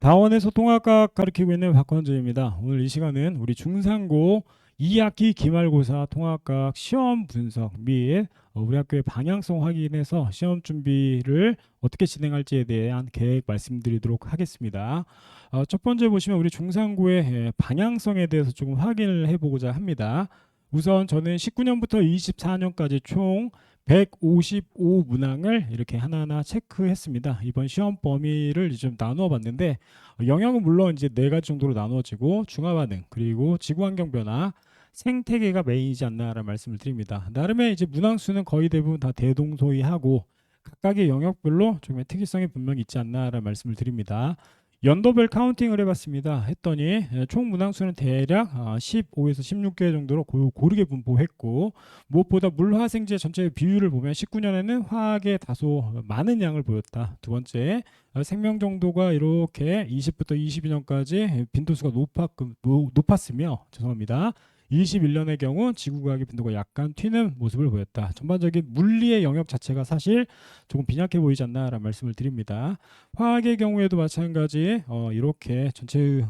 다원에서 통합과학 가르치고 있는 박헌주입니다. 오늘 이 시간은 우리 중3고 2학기 기말고사 통합과학 시험 분석 및 우리 학교의 방향성 확인해서 시험 준비를 어떻게 진행할지에 대한 계획 말씀드리도록 하겠습니다. 첫 번째 보시면 우리 중3고의 방향성에 대해서 조금 확인을 해보고자 합니다. 우선 저는 19년부터 24년까지 총 155 문항을 이렇게 하나하나 체크했습니다. 이번 시험 범위를 좀 나누어 봤는데 영역은 물론 이제 네 가지 정도로 나누어지고 중화반응 그리고 지구환경 변화 생태계가 메인이지 않나라는 말씀을 드립니다. 나름의 이제 문항 수는 거의 대부분 다 대동소이하고 각각의 영역별로 조금의 특이성이 분명히 있지 않나라는 말씀을 드립니다. 연도별 카운팅을 해봤습니다. 했더니 총 문항수는 대략 15에서 16개 정도로 고르게 분포했고, 무엇보다 물화생제 전체의 비율을 보면 19년에는 화학의 다소 많은 양을 보였다. 두 번째, 생명 정도가 이렇게 20부터 22년까지 빈도수가 높았으며, 죄송합니다. 21년의 경우 지구과학의 빈도가 약간 튀는 모습을 보였다. 전반적인 물리의 영역 자체가 사실 조금 빈약해 보이지 않나라는 말씀을 드립니다. 화학의 경우에도 마찬가지 이렇게 전체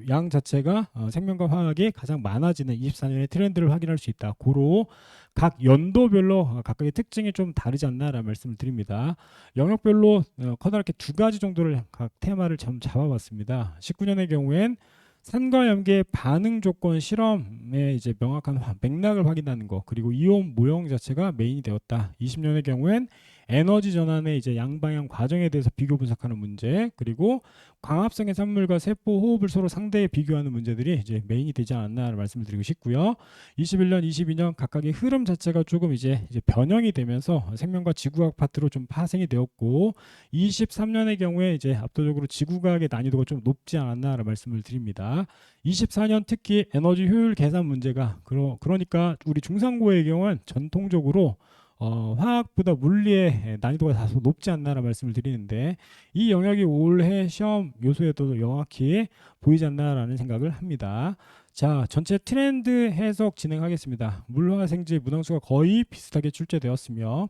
양 자체가 생명과 화학이 가장 많아지는 24년의 트렌드를 확인할 수 있다. 고로 각 연도별로 각각의 특징이 좀 다르지 않나라는 말씀을 드립니다. 영역별로 커다랗게 두 가지 정도를 각 테마를 좀 잡아봤습니다. 19년의 경우엔 산과 염기의 반응 조건 실험의 이제 명확한 맥락을 확인하는 것, 그리고 이온 모형 자체가 메인이 되었다. 20년의 경우엔 에너지 전환의 이제 양방향 과정에 대해서 비교 분석하는 문제, 그리고 광합성의 산물과 세포 호흡을 서로 상대해 비교하는 문제들이 이제 메인이 되지 않았나를 말씀을 드리고 싶고요. 21년, 22년 각각의 흐름 자체가 조금 이제 변형이 되면서 생명과 지구과학 파트로 좀 파생이 되었고, 23년의 경우에 이제 압도적으로 지구과학의 난이도가 좀 높지 않았나라는 말씀을 드립니다. 24년 특히 에너지 효율 계산 문제가 그러니까 우리 중상고의 경우는 전통적으로 화학보다 물리의 난이도가 다소 높지 않나라는 말씀을 드리는데, 이 영역이 올해 시험 요소에도 명확히 보이지 않나라는 생각을 합니다. 자, 전체 트렌드 해석 진행하겠습니다. 물화생지 문항수가 거의 비슷하게 출제되었으며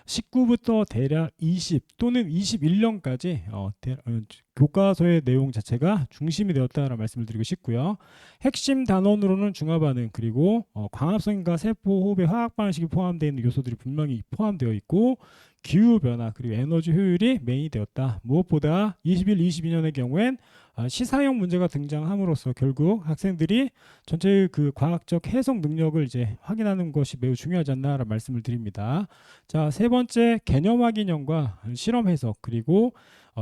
19부터 대략 20 또는 21년까지 교과서의 내용 자체가 중심이 되었다라는 말씀을 드리고 싶고요. 핵심 단원으로는 중화반응 그리고 광합성과 세포 호흡의 화학 반응식이 포함되어 있는 요소들이 분명히 포함되어 있고, 기후 변화 그리고 에너지 효율이 메인이 되었다. 무엇보다 21, 22년의 경우엔 시사형 문제가 등장함으로써 결국 학생들이 전체의 그 과학적 해석 능력을 이제 확인하는 것이 매우 중요하지 않나라는 말씀을 드립니다. 자, 세 번째 개념 확인형과 실험 해석 그리고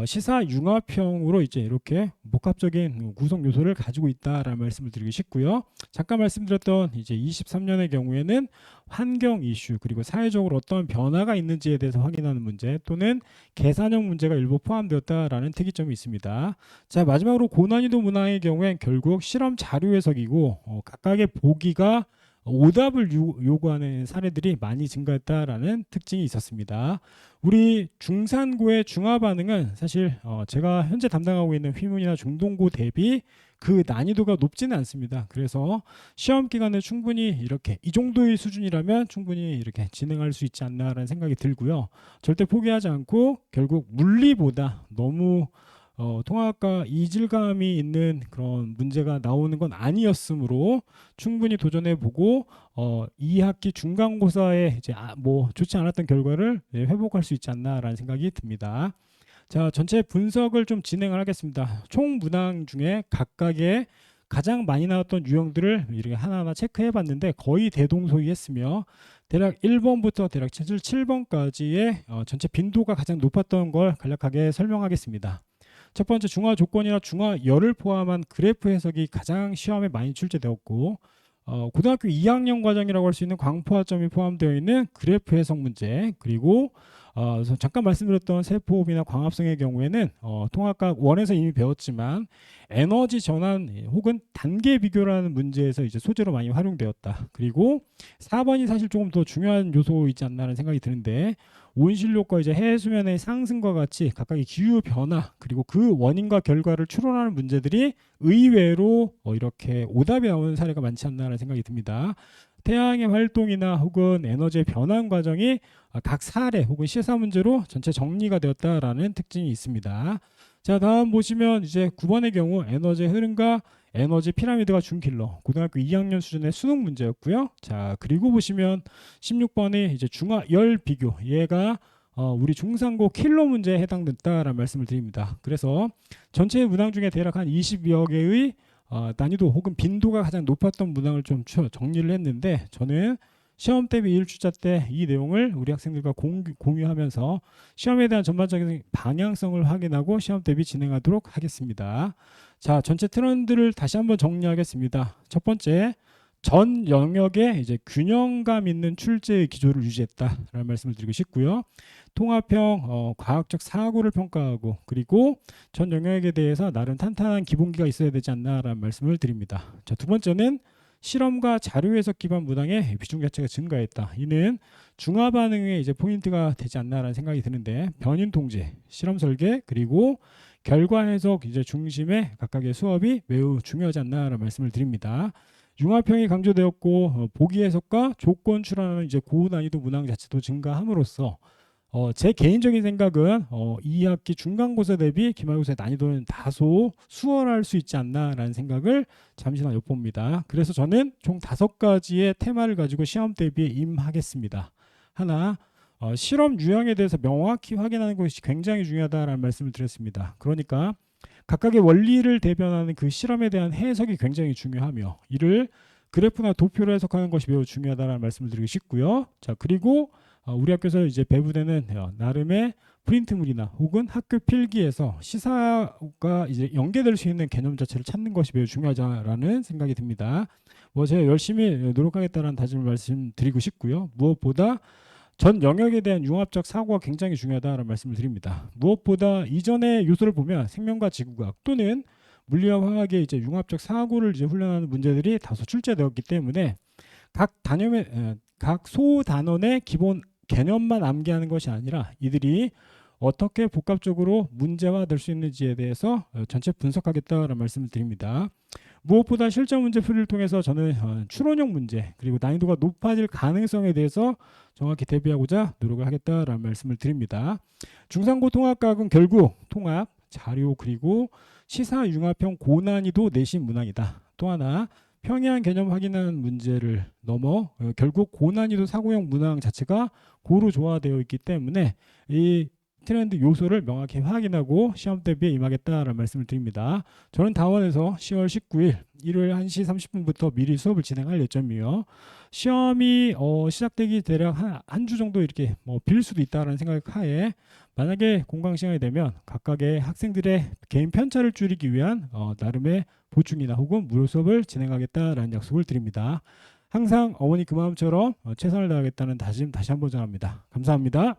시사 융합형으로 이제 이렇게 복합적인 구성 요소를 가지고 있다라는 말씀을 드리고 싶고요. 잠깐 말씀드렸던 이제 23년의 경우에는 환경 이슈 그리고 사회적으로 어떤 변화가 있는지에 대해서 확인하는 문제 또는 계산형 문제가 일부 포함되었다라는 특이점이 있습니다. 자, 마지막으로 고난이도 문항의 경우엔 결국 실험 자료 해석이고 각각의 보기가 오답을 요구하는 사례들이 많이 증가했다라는 특징이 있었습니다. 우리 중산고의 중화 반응은 사실 제가 현재 담당하고 있는 휘문이나 중동고 대비 그 난이도가 높지는 않습니다. 그래서 시험 기간에 충분히 이렇게 이 정도의 수준이라면 충분히 이렇게 진행할 수 있지 않나라는 생각이 들고요. 절대 포기하지 않고 결국 물리보다 너무 통합과 이질감이 있는 그런 문제가 나오는 건 아니었으므로 충분히 도전해보고 2학기 중간고사에 이제 뭐 좋지 않았던 결과를 회복할 수 있지 않나라는 생각이 듭니다. 자, 전체 분석을 좀 진행을 하겠습니다. 총 문항 중에 각각의 가장 많이 나왔던 유형들을 이렇게 하나하나 체크해 봤는데 거의 대동소이했으며 대략 1번부터 대략 7번까지의 전체 빈도가 가장 높았던 걸 간략하게 설명하겠습니다. 첫 번째 중화 조건이나 중화열을 포함한 그래프 해석이 가장 시험에 많이 출제되었고, 고등학교 2학년 과정이라고 할 수 있는 광포화점이 포함되어 있는 그래프 해석 문제, 그리고 잠깐 말씀드렸던 세포호흡이나 광합성의 경우에는 통합과학 1에서 이미 배웠지만 에너지 전환 혹은 단계 비교라는 문제에서 이제 소재로 많이 활용되었다. 그리고 4번이 사실 조금 더 중요한 요소이지 않나라는 생각이 드는데, 온실효과 이제 해수 수면의 상승과 같이 각각의 기후 변화 그리고 그 원인과 결과를 추론하는 문제들이 의외로 이렇게 오답이 나오는 사례가 많지 않나라는 생각이 듭니다. 태양의 활동이나 혹은 에너지의 변환 과정이 각 사례 혹은 시사 문제로 전체 정리가 되었다라는 특징이 있습니다. 자, 다음 보시면 이제 9번의 경우 에너지 흐름과 에너지 피라미드가 준킬러 고등학교 2학년 수준의 수능 문제였고요. 자, 그리고 보시면 16번이 이제 중하열 비교, 얘가 우리 중상고 킬러 문제에 해당된다라는 말씀을 드립니다. 그래서 전체 문항 중에 대략 한 20여 개의 난이도 혹은 빈도가 가장 높았던 문항을 좀 정리를 했는데, 저는 시험 대비 1주차 때 이 내용을 우리 학생들과 공유하면서 시험에 대한 전반적인 방향성을 확인하고 시험 대비 진행하도록 하겠습니다. 자, 전체 트렌드를 다시 한번 정리하겠습니다. 첫 번째, 전 영역에 이제 균형감 있는 출제의 기조를 유지했다라는 말씀을 드리고 싶고요. 통합형 과학적 사고를 평가하고, 그리고 전 영역에 대해서 나름 탄탄한 기본기가 있어야 되지 않나라는 말씀을 드립니다. 자, 두 번째는 실험과 자료 해석 기반 문항의 비중 자체가 증가했다. 이는 중화 반응의 이제 포인트가 되지 않나라는 생각이 드는데, 변인 통제, 실험 설계, 그리고 결과 해석 이제 중심의 각각의 수업이 매우 중요하지 않나라는 말씀을 드립니다. 융합형이 강조되었고, 보기 해석과 조건 출하는 이제 고난이도 문항 자체도 증가함으로써 제 개인적인 생각은 2학기 중간고사 대비 기말고사의 난이도는 다소 수월할 수 있지 않나라는 생각을 잠시만 엿봅니다. 그래서 저는 총 5가지의 테마를 가지고 시험 대비에 임하겠습니다. 하나, 실험 유형에 대해서 명확히 확인하는 것이 굉장히 중요하다라는 말씀을 드렸습니다. 그러니까 각각의 원리를 대변하는 그 실험에 대한 해석이 굉장히 중요하며, 이를 그래프나 도표로 해석하는 것이 매우 중요하다는 말씀을 드리고 싶고요. 자, 그리고 우리 학교에서 이제 배부되는 나름의 프린트물이나 혹은 학교 필기에서 시사가 이제 연계될 수 있는 개념 자체를 찾는 것이 매우 중요하다라는 생각이 듭니다. 제가 열심히 노력하겠다는 다짐을 말씀드리고 싶고요. 무엇보다 전 영역에 대한 융합적 사고가 굉장히 중요하다는 말씀을 드립니다. 무엇보다 이전의 요소를 보면 생명과 지구과학 또는 물리와 화학의 이제 융합적 사고를 이제 훈련하는 문제들이 다소 출제되었기 때문에 각 소단원의 기본 개념만 암기하는 것이 아니라 이들이 어떻게 복합적으로 문제화될 수 있는지에 대해서 전체 분석하겠다는 말씀을 드립니다. 무엇보다 실전 문제 풀이를 통해서 저는 추론형 문제 그리고 난이도가 높아질 가능성에 대해서 정확히 대비하고자 노력을 하겠다라는 말씀을 드립니다. 중상고 통합과학은 결국 통합, 자료 그리고 시사 융합형 고난이도 내신 문항이다. 또 하나, 평이한 개념 확인하는 문제를 넘어 결국 고난이도 사고형 문항 자체가 고루 조화되어 있기 때문에 이 트렌드 요소를 명확히 확인하고 시험 대비에 임하겠다라는 말씀을 드립니다. 저는 다원에서 10월 19일 일요일 1시 30분부터 미리 수업을 진행할 예정이며, 시험이 시작되기 대략 한 주 정도 이렇게 빌 수도 있다라는 생각 하에, 만약에 공강 시간이 되면 각각의 학생들의 개인 편차를 줄이기 위한 나름의 보충이나 혹은 무료 수업을 진행하겠다라는 약속을 드립니다. 항상 어머니 그 마음처럼 최선을 다하겠다는 다짐 다시 한번 전합니다. 감사합니다.